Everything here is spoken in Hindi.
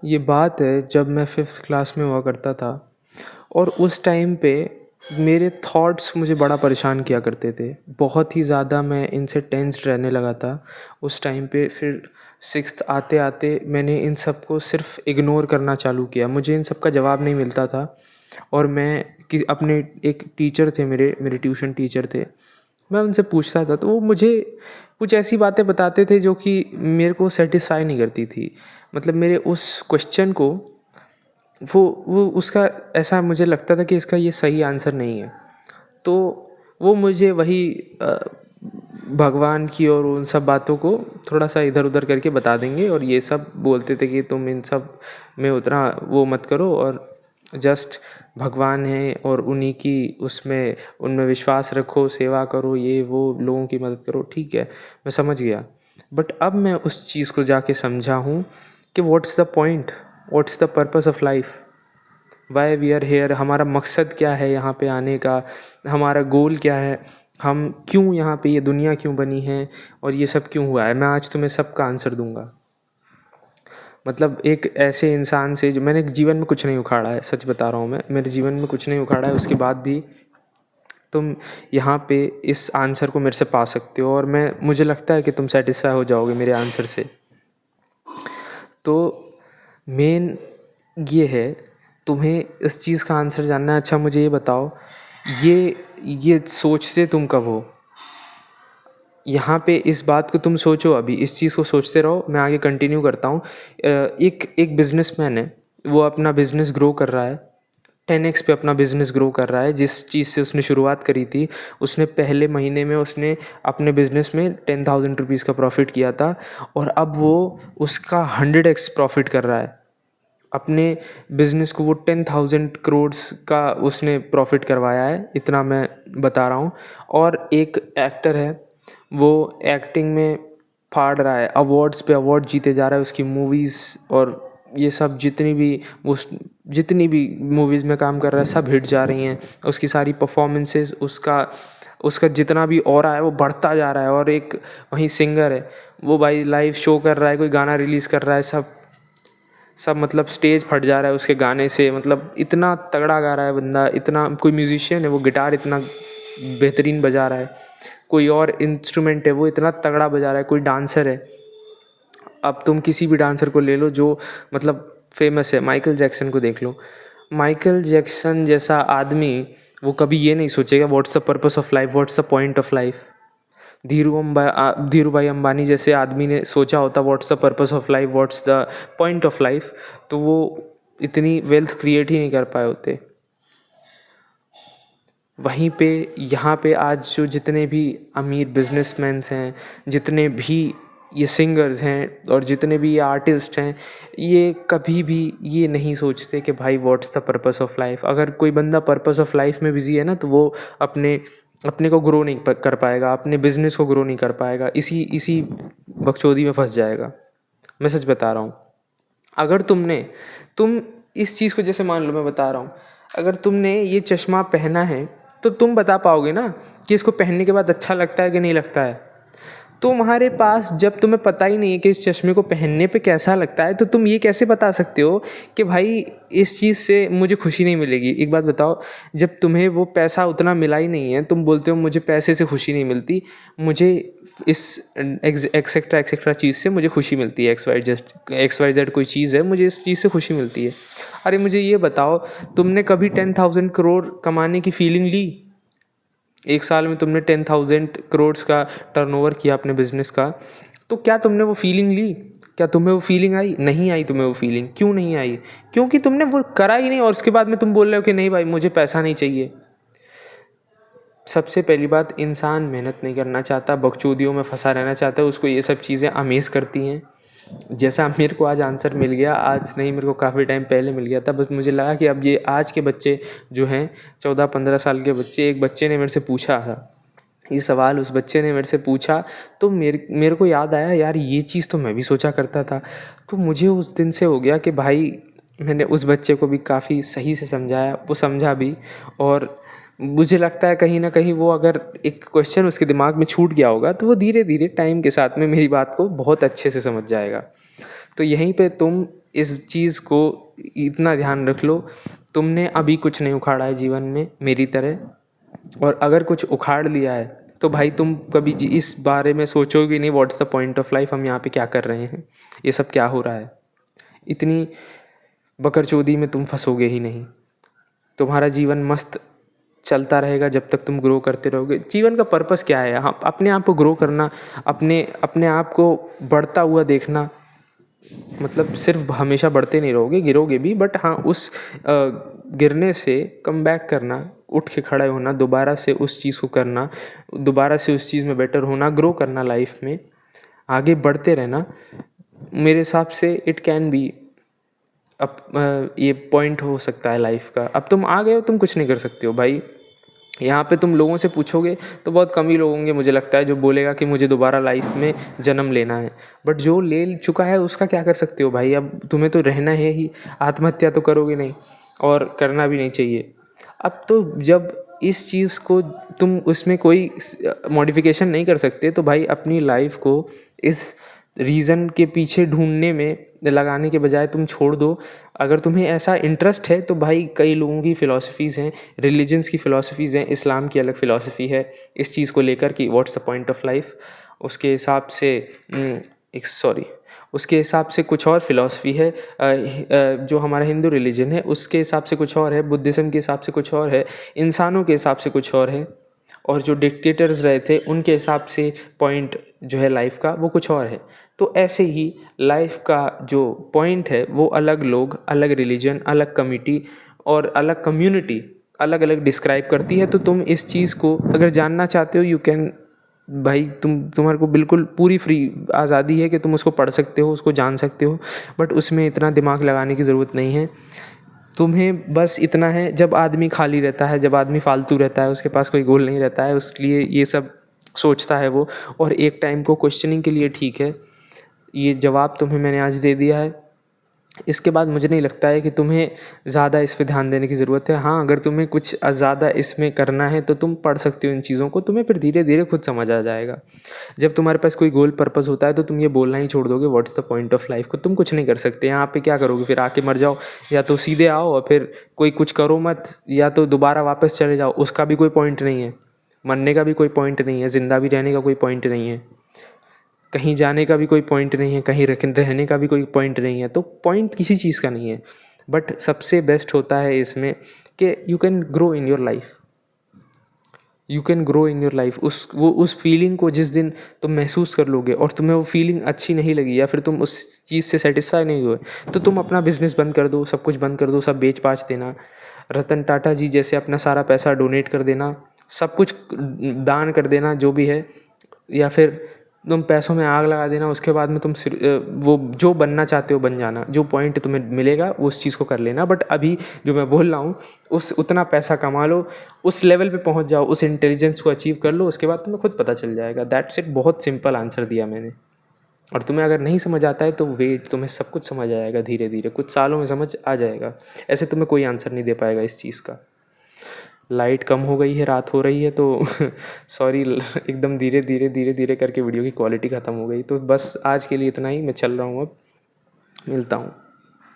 ये बात है जब मैं 5th क्लास में हुआ करता था और उस टाइम पे मेरे थॉट्स मुझे बड़ा परेशान किया करते थे। बहुत ही ज़्यादा मैं इनसे टेंस्ड रहने लगा था उस टाइम पे। फिर 6th आते-आते मैंने इन सब को सिर्फ़ इग्नोर करना चालू किया। मुझे इन सब का जवाब नहीं मिलता था और मैं कि अपने एक टीचर थे मेरे ट्यूशन टीचर थे। मैं उनसे पूछता था तो वो मुझे कुछ ऐसी बातें बताते थे जो कि मेरे को सैटिस्फाई नहीं करती थी। मतलब मेरे उस क्वेश्चन को वो उसका ऐसा मुझे लगता था कि इसका ये सही आंसर नहीं है। तो वो मुझे वही भगवान की और उन सब बातों को थोड़ा-सा इधर-उधर करके बता देंगे और ये सब बोलते थे कि तुम इन सब में उतना वो मत करो और जस्ट भगवान हैं और उन्हीं की उसमें उनमें विश्वास रखो, सेवा करो, ये वो लोगों की मदद करो। ठीक है, मैं समझ गया। बट अब मैं उस चीज़ को जाके समझा हूँ कि what's the point? What's the purpose of life? Why we are here? हमारा मकसद क्या है यहाँ पे आने का? हमारा गोल क्या है? हम क्यों यहाँ पे, ये दुनिया क्यों बनी है और ये सब क्यों हुआ है? मैं आज तुम्हें सबका आंसर दूंगा। मतलब एक ऐसे इंसान से जो मैंने जीवन में कुछ नहीं उखाड़ा है, सच बता रहा हूँ मैं, मेरे जीवन में कुछ नहीं उखाड़ा है, उसके बाद भी तुम यहाँ पे इस आंसर को मेरे से पा सकते हो और मुझे लगता है कि तुम सेटिस्फाई हो जाओगे मेरे आंसर से। तो मेन ये है, तुम्हें इस चीज़ का आंसर जानना है। अच्छा मुझे ये बताओ, ये सोचते तुम कब हो? यहाँ पे इस बात को तुम सोचो, अभी इस चीज़ को सोचते रहो, मैं आगे कंटिन्यू करता हूँ। एक बिजनेसमैन है, वो अपना बिजनेस ग्रो कर रहा है, 10x पे अपना बिजनेस ग्रो कर रहा है। जिस चीज़ से उसने शुरुआत करी थी, उसने पहले महीने में उसने अपने बिजनेस में 10,000 रुपीज़ का प्रॉफिट किया था और अब वो उसका 100x प्रॉफिट कर रहा है। अपने बिजनेस को वो 10,000 करोड़ का उसने प्रॉफिट करवाया है, इतना मैं बता रहा हूँ। और एक एक्टर है, वो एक्टिंग में फाड़ रहा है, अवार्ड्स पे अवार्ड जीते जा रहा है। उसकी मूवीज़ और ये सब जितनी भी मूवीज़ में काम कर रहा है सब हिट जा रही हैं। उसकी सारी परफॉर्मेंसेस, उसका जितना भी ऑरा है वो बढ़ता जा रहा है। और एक वहीं सिंगर है, वो भाई लाइव शो कर रहा है, कोई गाना रिलीज़ कर रहा है, सब मतलब स्टेज फट जा रहा है उसके गाने से। मतलब इतना तगड़ा गा रहा है बंदा, इतना। कोई म्यूजिशियन है, वो गिटार इतना बेहतरीन बजा रहा है, कोई और इंस्ट्रूमेंट है वो इतना तगड़ा बजा रहा है, कोई डांसर है। अब तुम किसी भी डांसर को ले लो जो मतलब फेमस है, माइकल जैक्सन को देख लो। माइकल जैक्सन जैसा आदमी वो कभी ये नहीं सोचेगा what's the purpose of life, what's the point of life. Dhiru भाई अंबानी जैसे आदमी ने सोचा होता what's the purpose of life, what's the point of life, तो वो इतनी वेल्थ क्रिएट ही नहीं कर पाए होते। वहीं पे यहाँ पे आज जो जितने भी अमीर बिजनेसमैन्स हैं, जितने भी ये सिंगर्स हैं और जितने भी ये आर्टिस्ट हैं, ये कभी भी ये नहीं सोचते कि भाई what's the purpose of life. अगर कोई बंदा पर्पस ऑफ लाइफ में बिजी है ना, तो वो अपने अपने को ग्रो नहीं कर पाएगा, अपने बिजनेस को ग्रो नहीं कर पाएगा, इसी बकचोदी में फंस जाएगा। मैं सच बता रहा हूँ। अगर तुम इस चीज़ को, जैसे मान लो मैं बता रहा हूँ, अगर तुमने ये चश्मा पहना है तो तुम बता पाओगे ना कि इसको पहनने के बाद अच्छा लगता है कि नहीं लगता है। तुम्हारे पास जब तुम्हें पता ही नहीं है कि इस चश्मे को पहनने पे कैसा लगता है, तो तुम ये कैसे बता सकते हो कि भाई इस चीज़ से मुझे खुशी नहीं मिलेगी। एक बात बताओ, जब तुम्हें वो पैसा उतना मिला ही नहीं है, तुम बोलते हो मुझे पैसे से खुशी नहीं मिलती, मुझे इस एक्सेट्रा चीज़ से मुझे खुशी मिलती है, XYZ कोई चीज़ है, मुझे इस चीज़ से खुशी मिलती है। अरे मुझे ये बताओ, तुमने कभी 10,000 करोड़ कमाने की फीलिंग ली? एक साल में तुमने 10,000 करोड़ का टर्नओवर किया अपने बिजनेस का, तो क्या तुमने वो फीलिंग ली? क्या तुम्हें वो फीलिंग आई? नहीं आई तुम्हें वो फीलिंग। क्यों नहीं आई? क्योंकि तुमने वो करा ही नहीं और उसके बाद में तुम बोल रहे हो कि नहीं भाई मुझे पैसा नहीं चाहिए। सबसे पहली बात, इंसान मेहनत नहीं करना चाहता, बकचोदियों में फंसा रहना चाहता है, उसको ये सब चीज़ें अमेज़ करती हैं। जैसा मेरे को आज आंसर मिल गया, आज नहीं मेरे को काफ़ी टाइम पहले मिल गया था, बस मुझे लगा कि अब ये आज के बच्चे जो हैं 14-15 साल के बच्चे, एक बच्चे ने मेरे से पूछा था ये सवाल, उस बच्चे ने मेरे से पूछा तो मेरे को याद आया यार ये चीज़ तो मैं भी सोचा करता था। तो मुझे उस दिन से हो गया कि भाई मैंने उस बच्चे को भी काफ़ी सही से समझाया, वो समझा भी। और मुझे लगता है कहीं ना कहीं वो अगर एक क्वेश्चन उसके दिमाग में छूट गया होगा तो वो धीरे धीरे टाइम के साथ में मेरी बात को बहुत अच्छे से समझ जाएगा। तो यहीं पे तुम इस चीज़ को इतना ध्यान रख लो, तुमने अभी कुछ नहीं उखाड़ा है जीवन में मेरी तरह, और अगर कुछ उखाड़ लिया है तो भाई तुम कभी इस बारे में सोचोगे नहीं what's the point of life, हम यहाँ पे क्या कर रहे हैं, ये सब क्या हो रहा है। इतनी बकरचोदी में तुम फंसोगे ही नहीं। तुम्हारा जीवन मस्त चलता रहेगा जब तक तुम ग्रो करते रहोगे। जीवन का पर्पस क्या है? हाँ, अपने आप को ग्रो करना, अपने अपने आप को बढ़ता हुआ देखना। मतलब सिर्फ हमेशा बढ़ते नहीं रहोगे, गिरोगे भी, बट हाँ उस गिरने से कम बैक करना, उठ के खड़े होना, दोबारा से उस चीज़ को करना, दोबारा से उस चीज़ में बेटर होना, ग्रो करना, लाइफ में आगे बढ़ते रहना। मेरे हिसाब से इट कैन बी अब ये पॉइंट हो सकता है लाइफ का। अब तुम आ गए हो, तुम कुछ नहीं कर सकते हो भाई। यहाँ पे तुम लोगों से पूछोगे तो बहुत कम ही लोग होंगे मुझे लगता है जो बोलेगा कि मुझे दोबारा लाइफ में जन्म लेना है। बट जो ले चुका है उसका क्या कर सकते हो भाई? अब तुम्हें तो रहना है ही, आत्महत्या तो करोगे नहीं, और करना भी नहीं चाहिए। अब तो जब इस चीज़ को तुम उसमें कोई मॉडिफिकेशन नहीं कर सकते तो भाई अपनी लाइफ को इस रीज़न के पीछे ढूंढने में लगाने के बजाय तुम छोड़ दो। अगर तुम्हें ऐसा इंटरेस्ट है तो भाई कई लोगों की फ़िलॉसफीज़ हैं, रिलीजन्स की फ़िलॉसफीज़ हैं, इस्लाम की अलग फ़िलॉसफी है इस चीज़ को लेकर कि what's the point of life. उसके हिसाब से उसके हिसाब से कुछ और फ़िलॉसफी है। जो हमारा हिंदू रिलीजन है उसके हिसाब से कुछ और है, बुद्धिज़्म के हिसाब से कुछ और है, इंसानों के हिसाब से कुछ और है, और जो डिक्टेटर्स रहे थे उनके हिसाब से पॉइंट जो है लाइफ का वो कुछ और है। तो ऐसे ही लाइफ का जो पॉइंट है वो अलग लोग, अलग रिलीजन, अलग कमिटी और अलग कम्युनिटी अलग अलग डिस्क्राइब करती है। तो तुम इस चीज़ को अगर जानना चाहते हो, यू कैन भाई, तुम्हारे को बिल्कुल पूरी फ्री आज़ादी है कि तुम उसको पढ़ सकते हो, उसको जान सकते हो, बट उसमें इतना दिमाग लगाने की ज़रूरत नहीं है। तुम्हें बस इतना है, जब आदमी खाली रहता है, जब आदमी फालतू रहता है, उसके पास कोई गोल नहीं रहता है, उसके ये सब सोचता है वो, और एक टाइम को क्वेश्चनिंग के लिए ठीक है। ये जवाब तुम्हें मैंने आज दे दिया है। इसके बाद मुझे नहीं लगता है कि तुम्हें ज़्यादा इस पे ध्यान देने की ज़रूरत है। हाँ, अगर तुम्हें कुछ ज़्यादा इसमें करना है तो तुम पढ़ सकते हो इन चीज़ों को, तुम्हें फिर धीरे धीरे खुद समझ आ जाएगा। जब तुम्हारे पास कोई गोल पर्पस होता है तो तुम ये बोलना ही छोड़ दोगे what's the point of life को। तुम कुछ नहीं कर सकते यहाँ पे, क्या करोगे फिर? आके मर जाओ, या तो सीधे आओ और फिर कोई कुछ करो मत, या तो दोबारा वापस चले जाओ, उसका भी कोई पॉइंट नहीं है। मरने का भी कोई पॉइंट नहीं है, ज़िंदा भी रहने का कोई पॉइंट नहीं है, कहीं जाने का भी कोई पॉइंट नहीं है, कहीं रहने का भी कोई पॉइंट नहीं है। तो पॉइंट किसी चीज़ का नहीं है, बट सबसे बेस्ट होता है इसमें कि you can grow in your life. You can grow in your life. उस फीलिंग को जिस दिन तुम महसूस कर लोगे और तुम्हें वो फीलिंग अच्छी नहीं लगी, या फिर तुम उस चीज़ से सेटिस्फाई नहीं हुए, तो तुम अपना बिजनेस बंद कर दो, सब कुछ बंद कर दो, सब बेच बाच देना, रतन टाटा जी जैसे अपना सारा पैसा डोनेट कर देना, सब कुछ दान कर देना जो भी है, या फिर तुम पैसों में आग लगा देना। उसके बाद में तुम वो जो बनना चाहते हो बन जाना, जो पॉइंट तुम्हें मिलेगा उस चीज़ को कर लेना। बट अभी जो मैं बोल रहा हूँ, उतना पैसा कमा लो, उस लेवल पे पहुँच जाओ, उस इंटेलिजेंस को अचीव कर लो, उसके बाद तुम्हें खुद पता चल जाएगा। That's it. बहुत सिंपल आंसर दिया मैंने। और तुम्हें अगर नहीं समझ आता है तो वेट, तुम्हें सब कुछ समझ आएगा धीरे धीरे, कुछ सालों में समझ आ जाएगा। ऐसे तुम्हें कोई आंसर नहीं दे पाएगा इस चीज़ का। लाइट कम हो गई है, रात हो रही है, तो सॉरी, एकदम धीरे धीरे धीरे धीरे करके वीडियो की क्वालिटी ख़त्म हो गई। तो बस आज के लिए इतना ही, मैं चल रहा हूँ, अब मिलता हूँ।